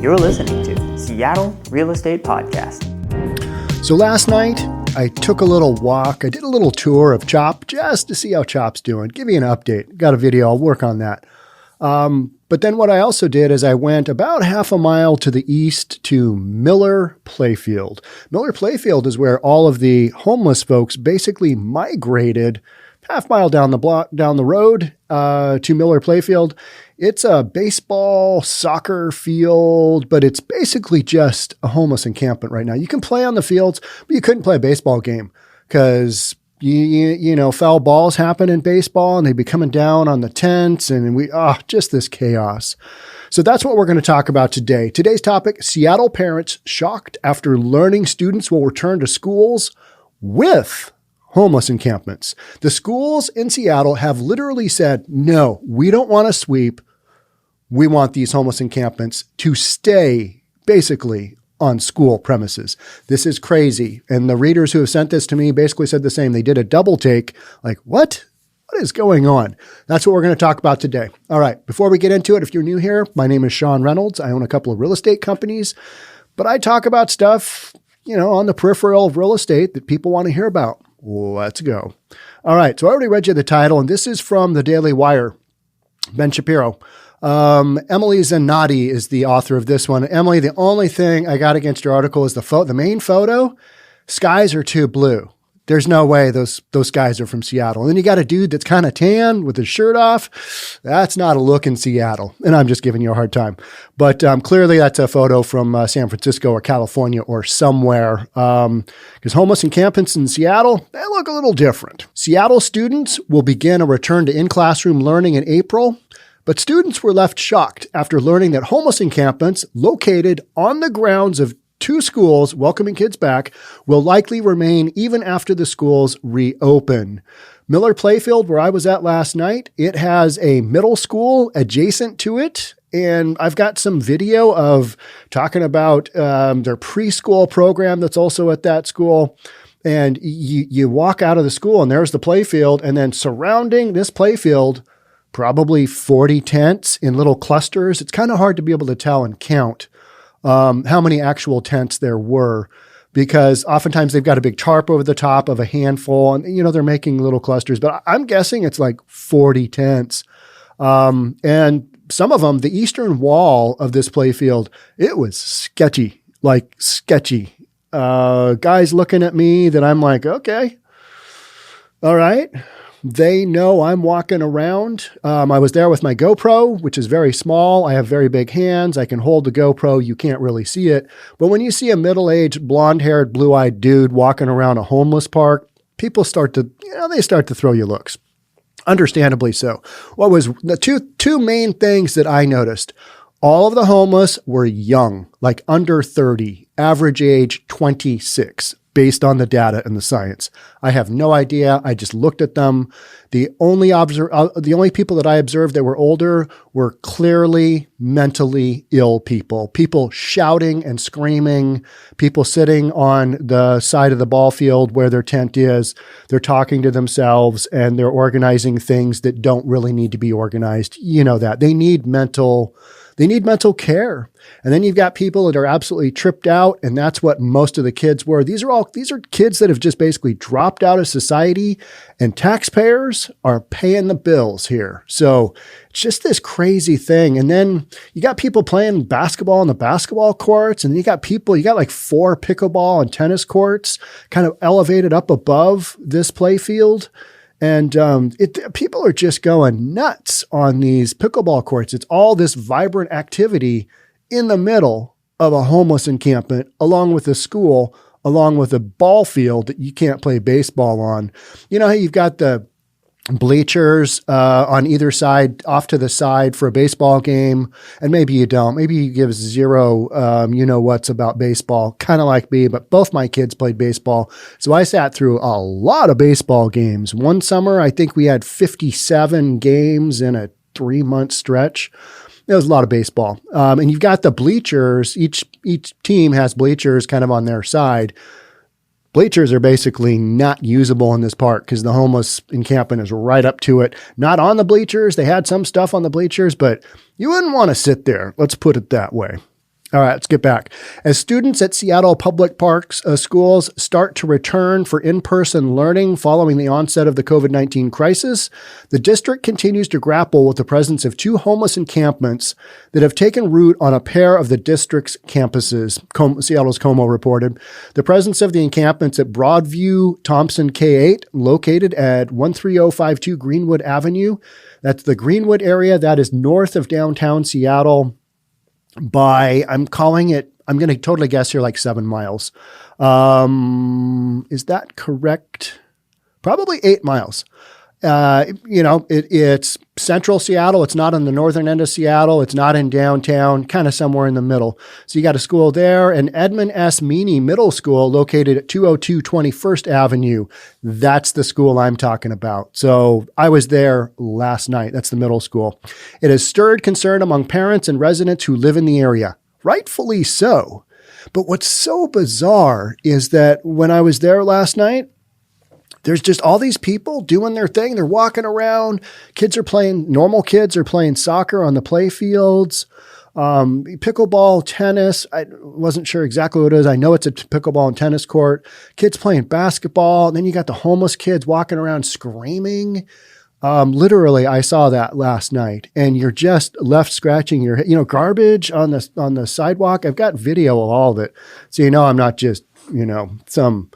You're listening to Seattle Real Estate Podcast. So last night, I took a little walk. I did a little tour of CHOP just to see how CHOP's doing. Give you an update. Got a video. I'll work on that. But then what I also did is I went about half a mile to the east to Miller Playfield. Miller Playfield is where all of the homeless folks basically migrated half mile down the road to Miller Playfield. It's a baseball, soccer field, but it's basically just a homeless encampment right now. You can play on the fields, but you couldn't play a baseball game because you know, foul balls happen in baseball and they'd be coming down on the tents and just this chaos. So that's what we're going to talk about today. Today's topic, Seattle parents shocked after learning students will return to schools with homeless encampments. The schools in Seattle have literally said, no, we don't want to sweep. We want these homeless encampments to stay basically on school premises. This is crazy. And the readers who have sent this to me basically said the same. They did a double take like, what is going on? That's what we're going to talk about today. All right. Before we get into it, if you're new here, my name is Sean Reynolds. I own a couple of real estate companies, but I talk about stuff, on the peripheral of real estate that people want to hear about. Let's go. All right. So I already read you the title, and this is from the Daily Wire, Ben Shapiro. Emily Zanotti is the author of this one. Emily, the only thing I got against your article is the main photo. Skies are too blue. There's no way those guys are from Seattle. And then you got a dude that's kind of tan with his shirt off. That's not a look in Seattle. And I'm just giving you a hard time. But clearly that's a photo from San Francisco or California or somewhere. Because homeless encampments in Seattle, they look a little different. Seattle students will begin a return to in-classroom learning in April. But students were left shocked after learning that homeless encampments located on the grounds of two schools welcoming kids back will likely remain even after the schools reopen. Miller Playfield, where I was at last night, it has a middle school adjacent to it. And I've got some video of talking about their preschool program that's also at that school. And you walk out of the school and there's the playfield. And then surrounding this playfield, probably 40 tents in little clusters. It's kind of hard to be able to tell and count how many actual tents there were, because oftentimes they've got a big tarp over the top of a handful and, they're making little clusters, but I'm guessing it's like 40 tents. And some of them, the eastern wall of this playfield, it was sketchy. Guys looking at me that I'm like, okay, all right. They know I'm walking around. I was there with my GoPro, which is very small. I have very big hands. I can hold the GoPro. You can't really see it. But when you see a middle-aged, blonde-haired, blue-eyed dude walking around a homeless park, people start to throw you looks. Understandably so. What was the two main things that I noticed? All of the homeless were young, like under 30, average age 26. Based on the data and the science. I have no idea. I just looked at them. The only people that I observed that were older were clearly mentally ill people shouting and screaming, people sitting on the side of the ball field where their tent is. They're talking to themselves and they're organizing things that don't really need to be organized. You know that. They need mental care. And then you've got people that are absolutely tripped out. And that's what most of the kids were. These are kids that have just basically dropped out of society, and taxpayers are paying the bills here. So it's just this crazy thing. And then you got people playing basketball on the basketball courts. And you got like 4 pickleball and tennis courts kind of elevated up above this play field. And people are just going nuts on these pickleball courts. It's all this vibrant activity in the middle of a homeless encampment, along with a school, along with a ball field that you can't play baseball on. You know how you've got the bleachers on either side, off to the side for a baseball game, and maybe you don't. Maybe you give zero what's about baseball, kind of like me, but both my kids played baseball. So I sat through a lot of baseball games. One summer, I think we had 57 games in a 3-month stretch. It was a lot of baseball. And you've got the bleachers. Each team has bleachers kind of on their side. Bleachers are basically not usable in this park because the homeless encampment is right up to it. Not on the bleachers. They had some stuff on the bleachers, but you wouldn't want to sit there. Let's put it that way. All right, let's get back. As students at Seattle Public Parks schools start to return for in-person learning following the onset of the COVID-19 crisis, the district continues to grapple with the presence of 2 homeless encampments that have taken root on a pair of the district's campuses, Seattle's KOMO reported. The presence of the encampments at Broadview Thompson K8, located at 13052 Greenwood Avenue. That's the Greenwood area. That is north of downtown Seattle. I'm going to totally guess here, like 7 miles. Is that correct? Probably 8 miles. It's central Seattle. It's not on the northern end of Seattle. It's not in downtown, kind of somewhere in the middle. So you got a school there, and Edmund S. Meany Middle School located at 202 21st Avenue. That's the school I'm talking about. So I was there last night. That's the middle school. It has stirred concern among parents and residents who live in the area. Rightfully so. But what's so bizarre is that when I was there last night, there's just all these people doing their thing. They're walking around. Normal kids are playing soccer on the play fields, pickleball, tennis. I wasn't sure exactly what it is. I know it's a pickleball and tennis court. Kids playing basketball. And then you got the homeless kids walking around screaming. Literally, I saw that last night, and you're just left scratching your head. Garbage on the sidewalk. I've got video of all of it. So, I'm not just, some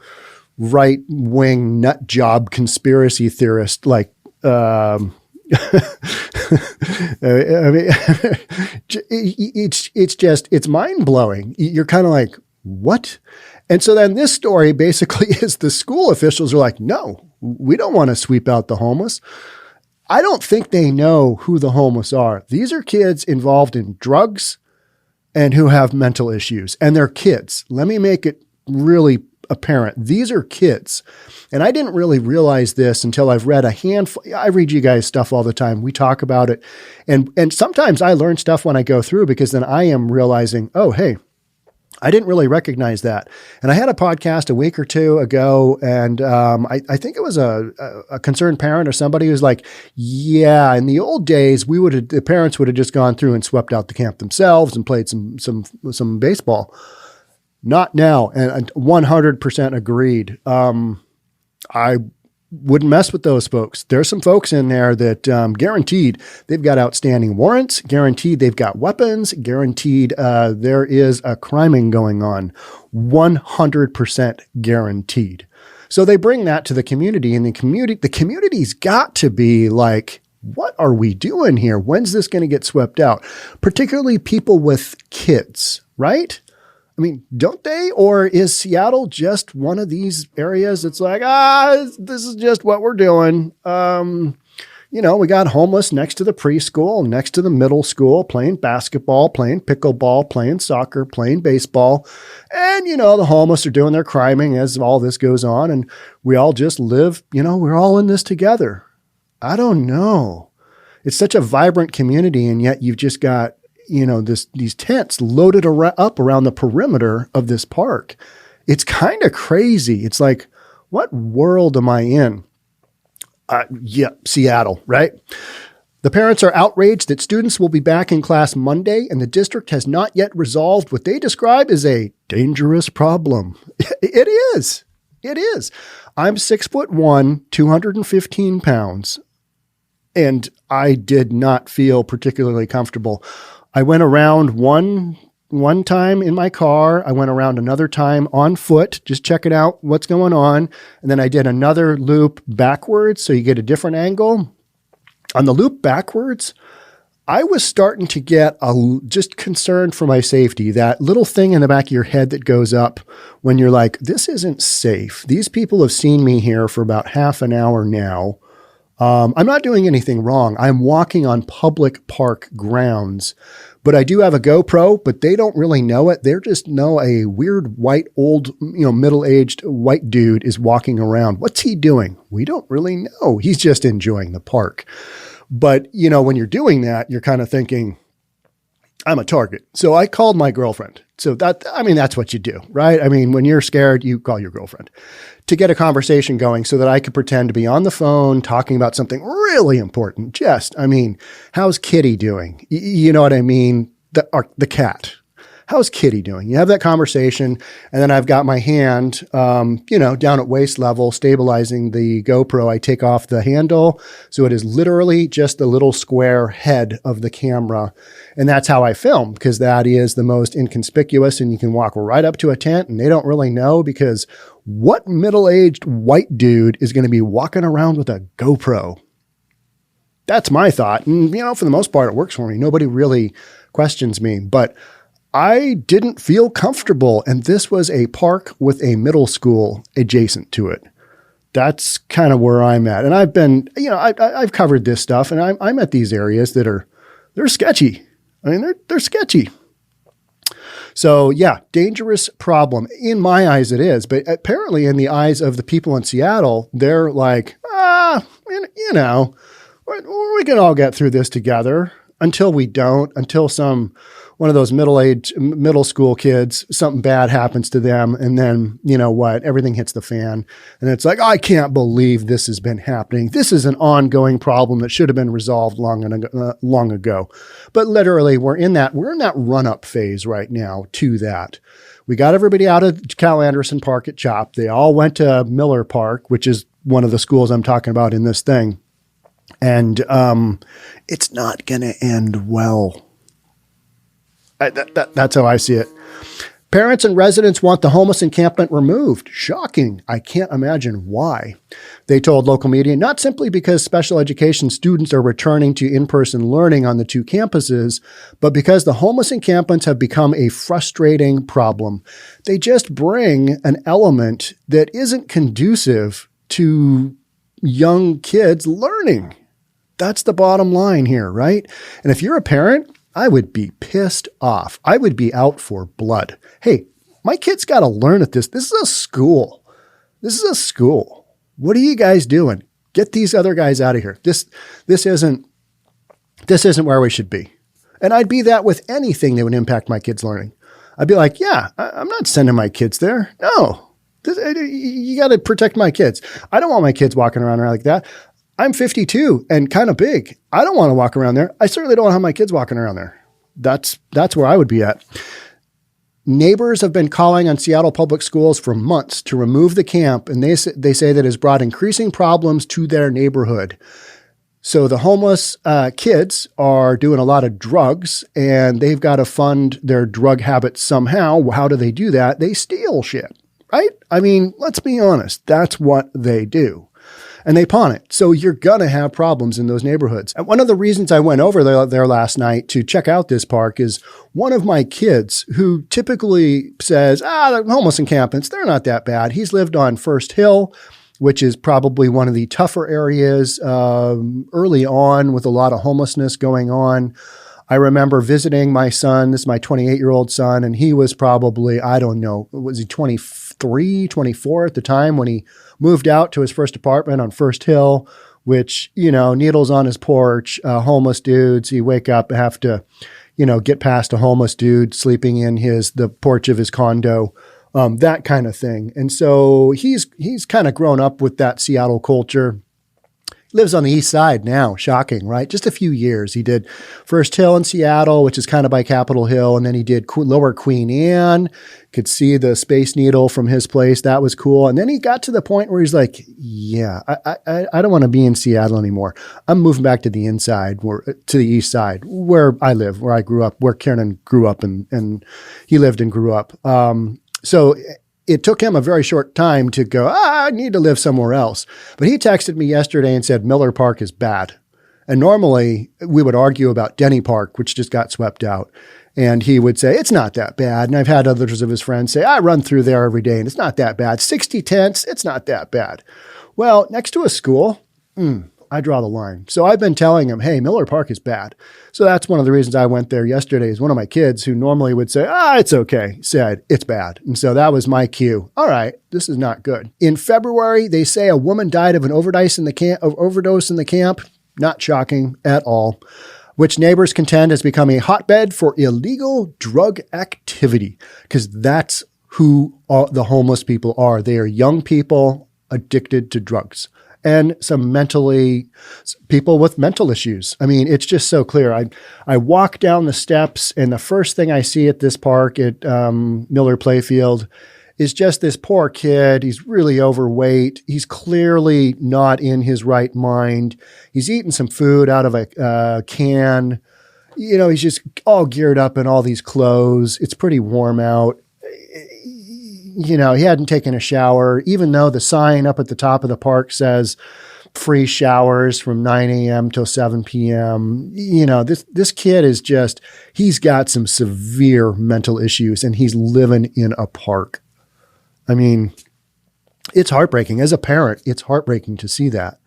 right-wing nut job conspiracy theorist like I mean, it's mind-blowing. You're kind of like, what? And so then this story basically is the school officials are like, no, we don't want to sweep out the homeless. I don't think they know who the homeless are. These are kids involved in drugs and who have mental issues, and they're kids. Let me make it really apparent. These are kids. And I didn't really realize this until I've read a handful. I read you guys stuff all the time. We talk about it. And sometimes I learn stuff when I go through, because then I am realizing, oh, hey, I didn't really recognize that. And I had a podcast a week or two ago, and I think it was a concerned parent or somebody who was like, yeah, in the old days, the parents would have just gone through and swept out the camp themselves and played some baseball. Not now. And 100% agreed. I wouldn't mess with those folks. There's some folks in there that guaranteed they've got outstanding warrants, guaranteed they've got weapons, guaranteed there is a criming going on. 100% guaranteed. So they bring that to the community, and the community's got to be like, what are we doing here? When's this going to get swept out? Particularly people with kids, right? I mean, don't they? Or is Seattle just one of these areas that's like, this is just what we're doing? We got homeless next to the preschool, next to the middle school, playing basketball, playing pickleball, playing soccer, playing baseball. And, the homeless are doing their criming as all this goes on. And we all just live, we're all in this together. I don't know. It's such a vibrant community, and yet you've just got these tents loaded up around the perimeter of this park. It's kind of crazy. It's like, what world am I in? Seattle, right? The parents are outraged that students will be back in class Monday, and the district has not yet resolved what they describe as a dangerous problem. It is. It is. I'm 6'1", 215 pounds, and I did not feel particularly comfortable. I went around one time in my car. I went around another time on foot, just checking out what's going on. And then I did another loop backwards, so you get a different angle. On the loop backwards, I was starting to get just concerned for my safety. That little thing in the back of your head that goes up when you're like, this isn't safe. These people have seen me here for about half an hour now. I'm not doing anything wrong. I'm walking on public park grounds, but I do have a GoPro, but they don't really know it. They just know a weird white, old, middle-aged white dude is walking around. What's he doing? We don't really know. He's just enjoying the park. But, when you're doing that, you're kind of thinking, I'm a target. So I called my girlfriend. So that's what you do, right? I mean, when you're scared, you call your girlfriend to get a conversation going so that I could pretend to be on the phone talking about something really important. How's Kitty doing? You know what I mean? The cat. how's Kitty doing? You have that conversation, and then I've got my hand, down at waist level, stabilizing the GoPro. I take off the handle, so it is literally just the little square head of the camera, and that's how I film, because that is the most inconspicuous, and you can walk right up to a tent, and they don't really know, because what middle-aged white dude is going to be walking around with a GoPro? That's my thought, and, for the most part, it works for me. Nobody really questions me, but I didn't feel comfortable, and this was a park with a middle school adjacent to it. That's kind of where I'm at, and I've been, I've covered this stuff, and I'm at these areas that they're sketchy. I mean, they're sketchy. So yeah, dangerous problem. In my eyes, it is, but apparently in the eyes of the people in Seattle, they're like, we can all get through this together. Until we don't, until one of those middle school kids, something bad happens to them, and then, everything hits the fan. And it's like, I can't believe this has been happening. This is an ongoing problem that should have been resolved long ago. But literally, we're in that run-up phase right now to that. We got everybody out of Cal Anderson Park at CHOP. They all went to Miller Park, which is one of the schools I'm talking about in this thing. And it's not going to end well. That's how I see it. Parents and residents want the homeless encampment removed. Shocking. I can't imagine why. They told local media, not simply because special education students are returning to in-person learning on the two campuses, but because the homeless encampments have become a frustrating problem. They just bring an element that isn't conducive to young kids learning. That's the bottom line here, right? And if you're a parent, I would be pissed off. I would be out for blood. Hey, my kid's got to learn at this. This is a school. What are you guys doing? Get these other guys out of here. This isn't where we should be. And I'd be that with anything that would impact my kids' learning. I'd be like, I'm not sending my kids there. No, you got to protect my kids. I don't want my kids walking around like that. I'm 52 and kind of big. I don't want to walk around there. I certainly don't want to have my kids walking around there. That's where I would be at. Neighbors have been calling on Seattle Public Schools for months to remove the camp, and they say that has brought increasing problems to their neighborhood. So the homeless kids are doing a lot of drugs, and they've got to fund their drug habits somehow. How do they do that? They steal shit, right? I mean, let's be honest. That's what they do. And they pawn it. So you're going to have problems in those neighborhoods. And one of the reasons I went over there last night to check out this park is one of my kids who typically says, the homeless encampments, they're not that bad. He's lived on First Hill, which is probably one of the tougher areas early on with a lot of homelessness going on. I remember visiting my son, this is my 28-year-old son, and he was probably, I don't know, was he 23, 24 at the time when he moved out to his first apartment on First Hill, which, needles on his porch, homeless dudes. He wake up, have to, get past a homeless dude sleeping in the porch of his condo, that kind of thing. And so he's kind of grown up with that Seattle culture. Lives on the east side now. Shocking, right? Just a few years. He did First Hill in Seattle, which is kind of by Capitol Hill. And then he did Lower Queen Anne. Could see the Space Needle from his place. That was cool. And then he got to the point where he's like, I don't want to be in Seattle anymore. I'm moving back to the inside, to the east side, where I live, where I grew up, where Kiernan grew up and he lived and grew up. So it took him a very short time to go, I need to live somewhere else. But he texted me yesterday and said, Miller Park is bad. And normally we would argue about Denny Park, which just got swept out. And he would say, it's not that bad. And I've had others of his friends say, I run through there every day and it's not that bad. 60 tents, it's not that bad. Well, next to a school, I draw the line. So I've been telling him, hey, Miller Park is bad. So that's one of the reasons I went there yesterday is one of my kids who normally would say, it's okay, said it's bad. And so that was my cue. All right, this is not good. In February, they say a woman died of an overdose in the camp. Not shocking at all. Which neighbors contend has become a hotbed for illegal drug activity. Because that's who the homeless people are. They are young people addicted to drugs. and people with mental issues. I mean, it's just so clear. I walk down the steps, and the first thing I see at this park at Miller Playfield is just this poor kid. He's really overweight. He's clearly not in his right mind. He's eating some food out of a can. You know, he's just all geared up in all these clothes. It's pretty warm out. You know, he hadn't taken a shower, even though the sign up at the top of the park says free showers from 9 a.m. till 7 p.m. You know, this kid is just, he's got some severe mental issues, and he's living in a park. I mean, it's heartbreaking. As a parent, it's heartbreaking to see that.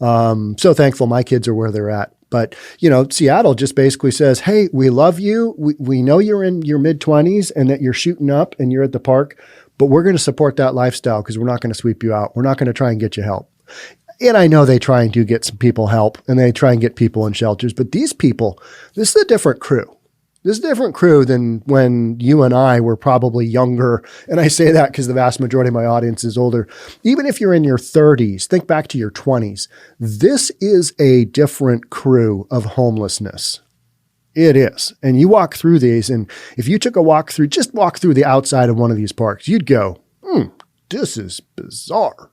So thankful my kids are where they're at. But, you know, Seattle just basically says, hey, we love you. We know you're in your mid-20s and that you're shooting up and you're at the park, but we're going to support that lifestyle because we're not going to sweep you out. We're not going to try and get you help. And I know they try and do get some people help, and they try and get people in shelters. But these people, this is a different crew. This is a different crew than when you and I were probably younger. And I say that because the vast majority of my audience is older. Even if you're in your 30s, think back to your 20s. This is a different crew of homelessness. It is. And you walk through these, and if you took a walk through, just walk through the outside of one of these parks, you'd go, this is bizarre.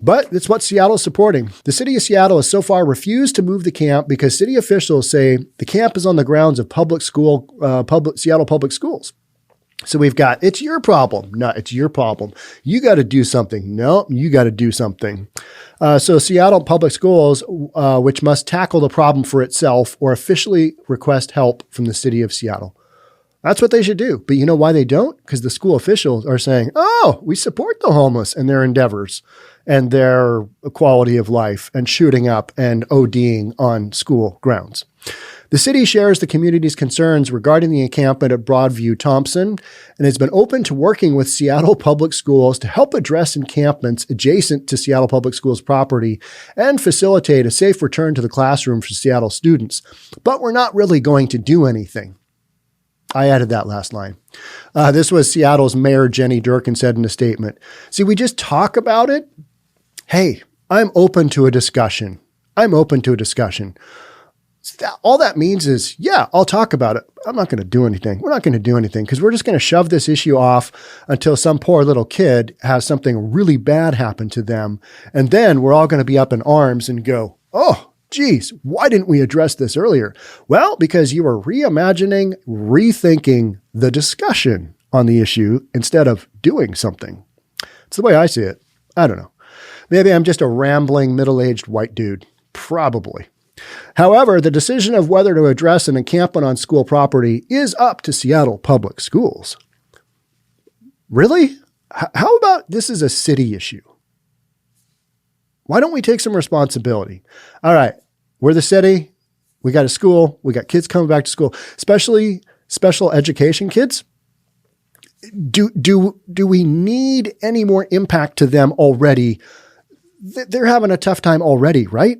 But it's what Seattle is supporting. The city of Seattle has so far refused to move the camp because city officials say the camp is on the grounds of Seattle public schools. So we've got, it's your problem. No, it's your problem. You got to do something. No, you got to do something. So Seattle public schools, which must tackle the problem for itself or officially request help from the city of Seattle. That's what they should do. But you know why they don't? Because the school officials are saying, oh, we support the homeless and their endeavors and their quality of life and shooting up and ODing on school grounds. The city shares the community's concerns regarding the encampment at Broadview Thompson and has been open to working with Seattle Public Schools to help address encampments adjacent to Seattle Public Schools property and facilitate a safe return to the classroom for Seattle students. But we're not really going to do anything. I added that last line. This was Seattle's Mayor Jenny Durkin said in a statement. See, we just talk about it. Hey, I'm open to a discussion. I'm open to a discussion. All that means is, yeah, I'll talk about it. I'm not going to do anything. We're not going to do anything because we're just going to shove this issue off until some poor little kid has something really bad happen to them. And then we're all going to be up in arms and go, oh, geez, why didn't we address this earlier? Well, because you were reimagining, rethinking the discussion on the issue instead of doing something. It's the way I see it. I don't know. Maybe I'm just a rambling middle-aged white dude. Probably. However, the decision of whether to address an encampment on school property is up to Seattle Public Schools. Really? How about this is a city issue? Why don't we take some responsibility? All right, we're the city. We got a school. We got kids coming back to school, especially special education kids. Do we need any more impact to them already? They're having a tough time already, right?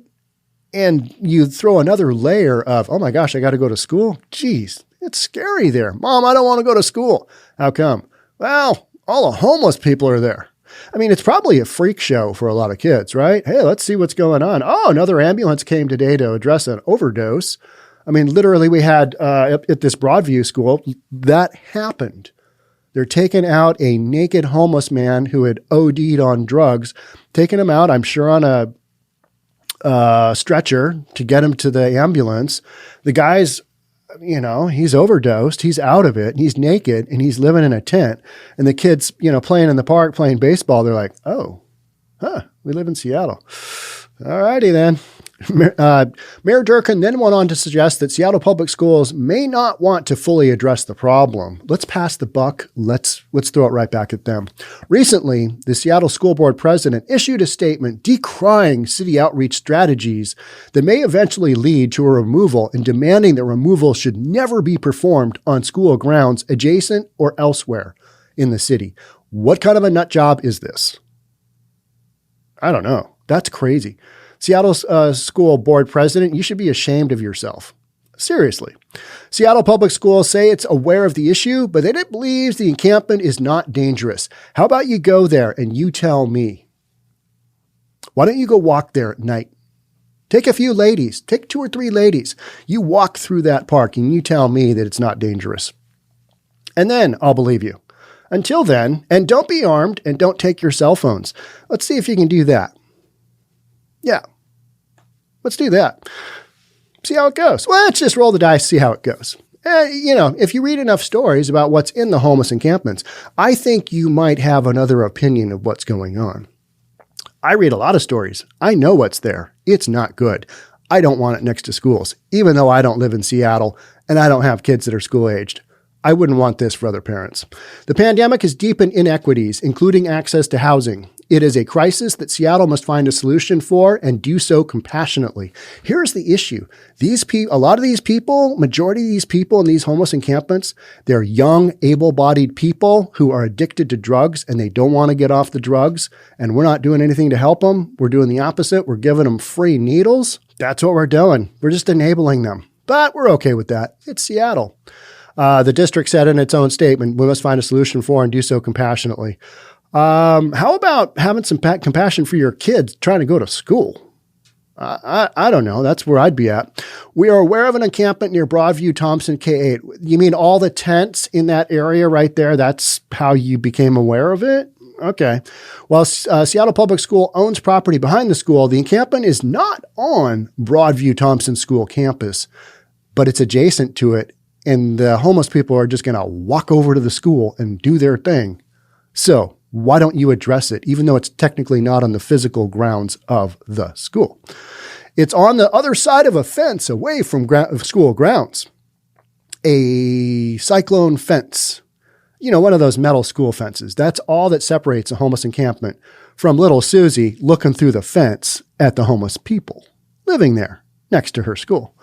And you throw another layer of, oh my gosh, I got to go to school. Geez, it's scary there. Mom, I don't want to go to school. How come? Well, all the homeless people are there. I mean, it's probably a freak show for a lot of kids, right? Hey, let's see what's going on. Oh, another ambulance came today to address an overdose. I mean, literally we had at this Broadview school, that happened. They're taking out a naked homeless man who had OD'd on drugs, taking him out, I'm sure on a stretcher to get him to the ambulance. The guy's, you know, he's overdosed, he's out of it, he's naked, and he's living in a tent. And the kids, you know, playing in the park, playing baseball, they're like, oh, we live in Seattle. All righty then. Mayor Durkin then went on to suggest that Seattle Public Schools may not want to fully address the problem. Let's pass the buck. Let's throw it right back at them. Recently, the Seattle School Board president issued a statement decrying city outreach strategies that may eventually lead to a removal and demanding that removal should never be performed on school grounds adjacent or elsewhere in the city. What kind of a nut job is this? I don't know. That's crazy. Seattle School Board President, you should be ashamed of yourself. Seriously. Seattle Public Schools say it's aware of the issue, but that it believes the encampment is not dangerous. How about you go there and you tell me? Why don't you go walk there at night? Take a few ladies, take 2 or 3 ladies. You walk through that park and you tell me that it's not dangerous. And then I'll believe you. Until then, and don't be armed and don't take your cell phones. Let's see if you can do that. Yeah, let's do that. See how it goes. Well, let's just roll the dice, see how it goes. If you read enough stories about what's in the homeless encampments, I think you might have another opinion of what's going on. I read a lot of stories. I know what's there. It's not good. I don't want it next to schools, even though I don't live in Seattle and I don't have kids that are school-aged. I wouldn't want this for other parents. The pandemic has deepened inequities, including access to housing. It is a crisis that Seattle must find a solution for and do so compassionately. Here's the issue. A lot of these people, majority of these people in these homeless encampments, they're young, able-bodied people who are addicted to drugs and they don't want to get off the drugs. And we're not doing anything to help them. We're doing the opposite. We're giving them free needles. That's what we're doing. We're just enabling them. But we're okay with that. It's Seattle. The district said in its own statement, we must find a solution for and do so compassionately. How about having some compassion for your kids trying to go to school? I don't know. That's where I'd be at. We are aware of an encampment near Broadview-Thompson K8. You mean all the tents in that area right there? That's how you became aware of it? Okay. While Seattle Public School owns property behind the school, the encampment is not on Broadview-Thompson School campus, but it's adjacent to it. And the homeless people are just going to walk over to the school and do their thing. So why don't you address it, even though it's technically not on the physical grounds of the school? It's on the other side of a fence away from school grounds. A cyclone fence. One of those metal school fences. That's all that separates a homeless encampment from little Susie looking through the fence at the homeless people living there next to her school.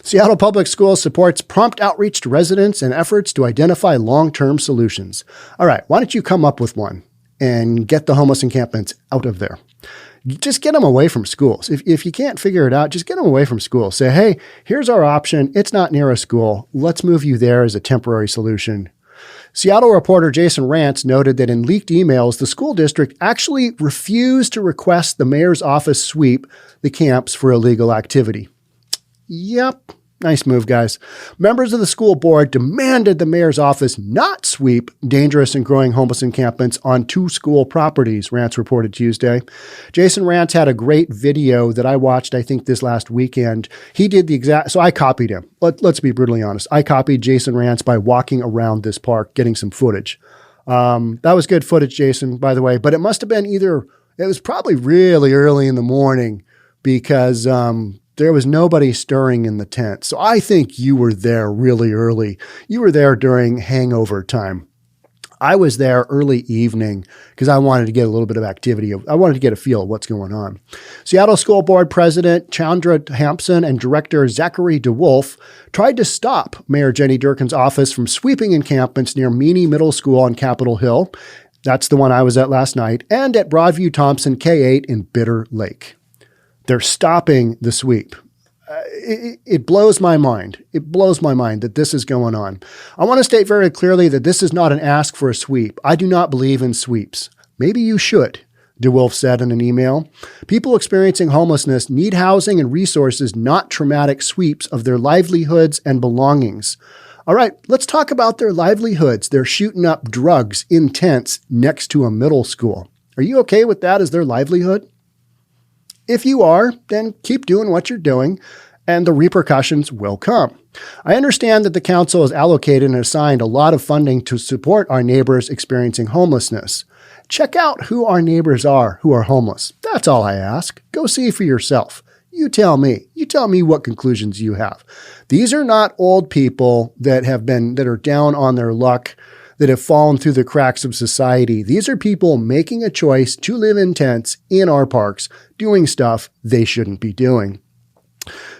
Seattle Public Schools supports prompt outreach to residents and efforts to identify long-term solutions. All right, why don't you come up with one and get the homeless encampments out of there? Just get them away from schools. If you can't figure it out, just get them away from schools. Say, hey, here's our option. It's not near a school. Let's move you there as a temporary solution. Seattle reporter Jason Rantz noted that in leaked emails, the school district actually refused to request the mayor's office sweep the camps for illegal activity. Yep. Nice move, guys. Members of the school board demanded the mayor's office not sweep dangerous and growing homeless encampments on 2 school properties, Rantz reported Tuesday. Jason Rantz had a great video that I watched, I think, this last weekend. He did the exact, so I copied him. Let's be brutally honest. I copied Jason Rantz by walking around this park, getting some footage. That was good footage, Jason, by the way, but it must have been it was probably really early in the morning because, there was nobody stirring in the tent. So I think you were there really early. You were there during hangover time. I was there early evening because I wanted to get a little bit of activity. I wanted to get a feel of what's going on. Seattle School Board President Chandra Hampson and Director Zachary DeWolf tried to stop Mayor Jenny Durkin's office from sweeping encampments near Meany Middle School on Capitol Hill. That's the one I was at last night, and at Broadview-Thompson K8 in Bitter Lake. They're stopping the sweep. It blows my mind. It blows my mind that this is going on. I want to state very clearly that this is not an ask for a sweep. I do not believe in sweeps. Maybe you should, DeWolf said in an email. People experiencing homelessness need housing and resources, not traumatic sweeps of their livelihoods and belongings. All right, let's talk about their livelihoods. They're shooting up drugs in tents next to a middle school. Are you okay with that as their livelihood? If you are, then keep doing what you're doing, and the repercussions will come. I understand that the council has allocated and assigned a lot of funding to support our neighbors experiencing homelessness. Check out who our neighbors are who are homeless. That's all I ask. Go see for yourself. You tell me. You tell me what conclusions you have. These are not old people that are down on their luck, that have fallen through the cracks of society. These are people making a choice to live in tents in our parks, doing stuff they shouldn't be doing.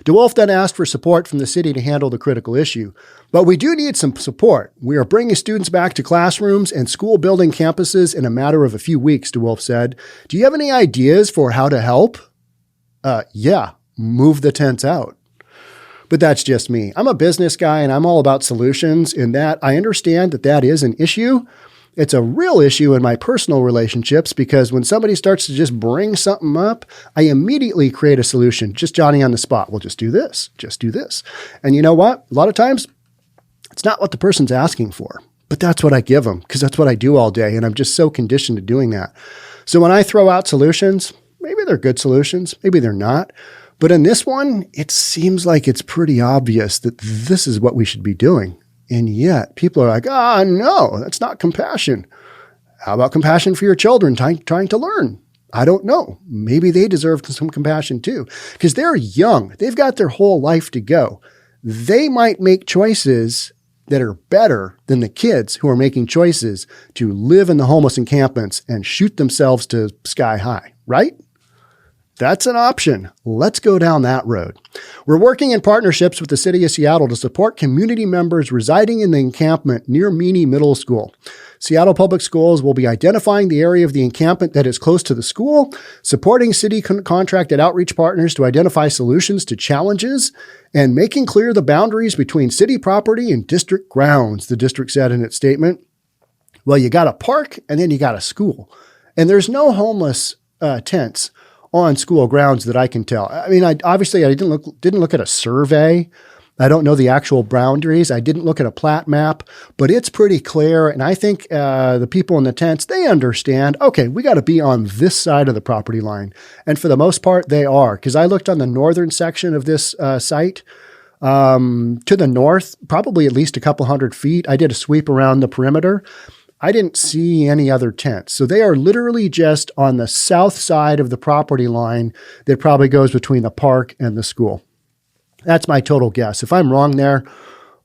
DeWolf then asked for support from the city to handle the critical issue. But we do need some support. We are bringing students back to classrooms and school building campuses in a matter of a few weeks, DeWolf said. Do you have any ideas for how to help? Yeah, move the tents out. But that's just me. I'm a business guy and I'm all about solutions in that I understand that that is an issue, It's a real issue in my personal relationships because when somebody starts to just bring something up, I immediately create a solution, just Johnny on the spot. Well, just do this, just do this. And you know what? A lot of times it's not what the person's asking for, but that's what I give them because that's what I do all day. And I'm just so conditioned to doing that. So when I throw out solutions, maybe they're good solutions, maybe they're not. But in this one, it seems like it's pretty obvious that this is what we should be doing. And yet people are like, no, that's not compassion. How about compassion for your children trying to learn? I don't know. Maybe they deserve some compassion too, because they're young. They've got their whole life to go. They might make choices that are better than the kids who are making choices to live in the homeless encampments and shoot themselves to sky high, right? That's an option. Let's go down that road. We're working in partnerships with the City of Seattle to support community members residing in the encampment near Meany Middle School. Seattle Public Schools will be identifying the area of the encampment that is close to the school, supporting city contracted outreach partners to identify solutions to challenges, and making clear the boundaries between city property and district grounds, the district said in its statement. Well, you got a park and then you got a school. And there's no homeless tents on school grounds that I can tell. I mean, I didn't look at a survey. I don't know the actual boundaries. I didn't look at a plat map, but it's pretty clear. And I think the people in the tents, they understand, okay, we got to be on this side of the property line. And for the most part, they are. Because I looked on the northern section of this site to the north, probably at least a couple 100 feet. I did a sweep around the perimeter. I didn't see any other tents. So they are literally just on the south side of the property line that probably goes between the park and the school. That's my total guess. If I'm wrong there,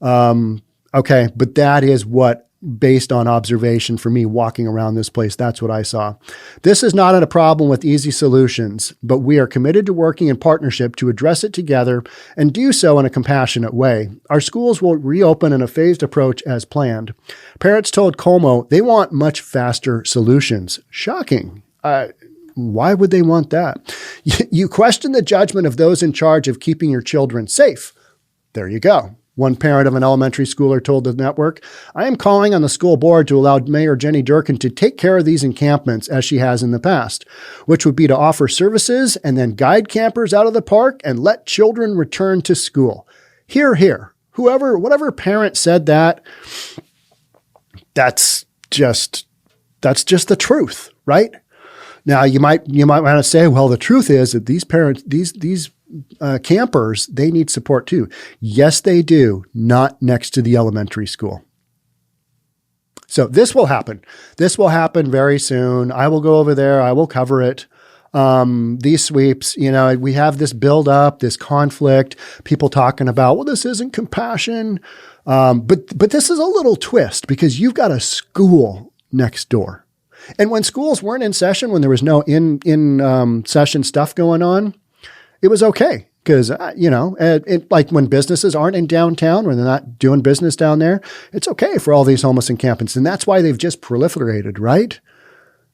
okay, but that is what, based on observation for me walking around this place, that's what I saw. This is not a problem with easy solutions, but we are committed to working in partnership to address it together and do so in a compassionate way. Our schools will reopen in a phased approach as planned. Parents told KOMO they want much faster solutions. Shocking. Why would they want that? You question the judgment of those in charge of keeping your children safe. There you go. One parent of an elementary schooler told the network, I am calling on the school board to allow Mayor Jenny Durkin to take care of these encampments as she has in the past, which would be to offer services and then guide campers out of the park and let children return to school. Hear, hear. Whatever parent said that, that's just the truth, right? Now you might want to say, well, the truth is that these parents, these campers, they need support too. Yes, they do. Not next to the elementary school. So this will happen. This will happen very soon. I will go over there. I will cover it. These sweeps, we have this build up, this conflict, people talking about, well, this isn't compassion. But this is a little twist because you've got a school next door. And when schools weren't in session, when there was no in session stuff going on, it was okay. Because, like when businesses aren't in downtown, when they're not doing business down there, it's okay for all these homeless encampments. And that's why they've just proliferated, right?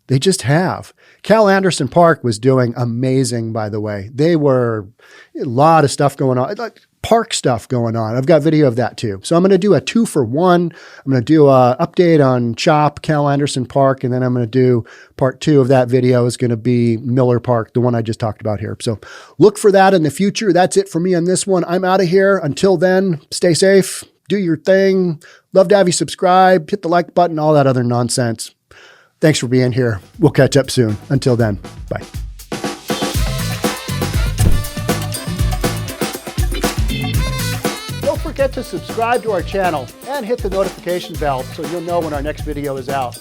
They just have. Cal Anderson Park was doing amazing, by the way. They were a lot of stuff going on, like park stuff going on. I've got video of that too. So I'm going to do a 2-for-1. I'm going to do an update on CHOP, Cal Anderson Park, and then I'm going to do part 2 of that video is going to be Miller Park, the one I just talked about here. So look for that in the future. That's it for me on this one. I'm out of here. Until then, stay safe, do your thing. Love to have you subscribe, hit the like button, all that other nonsense. Thanks for being here. We'll catch up soon. Until then, bye. Don't forget to subscribe to our channel and hit the notification bell so you'll know when our next video is out.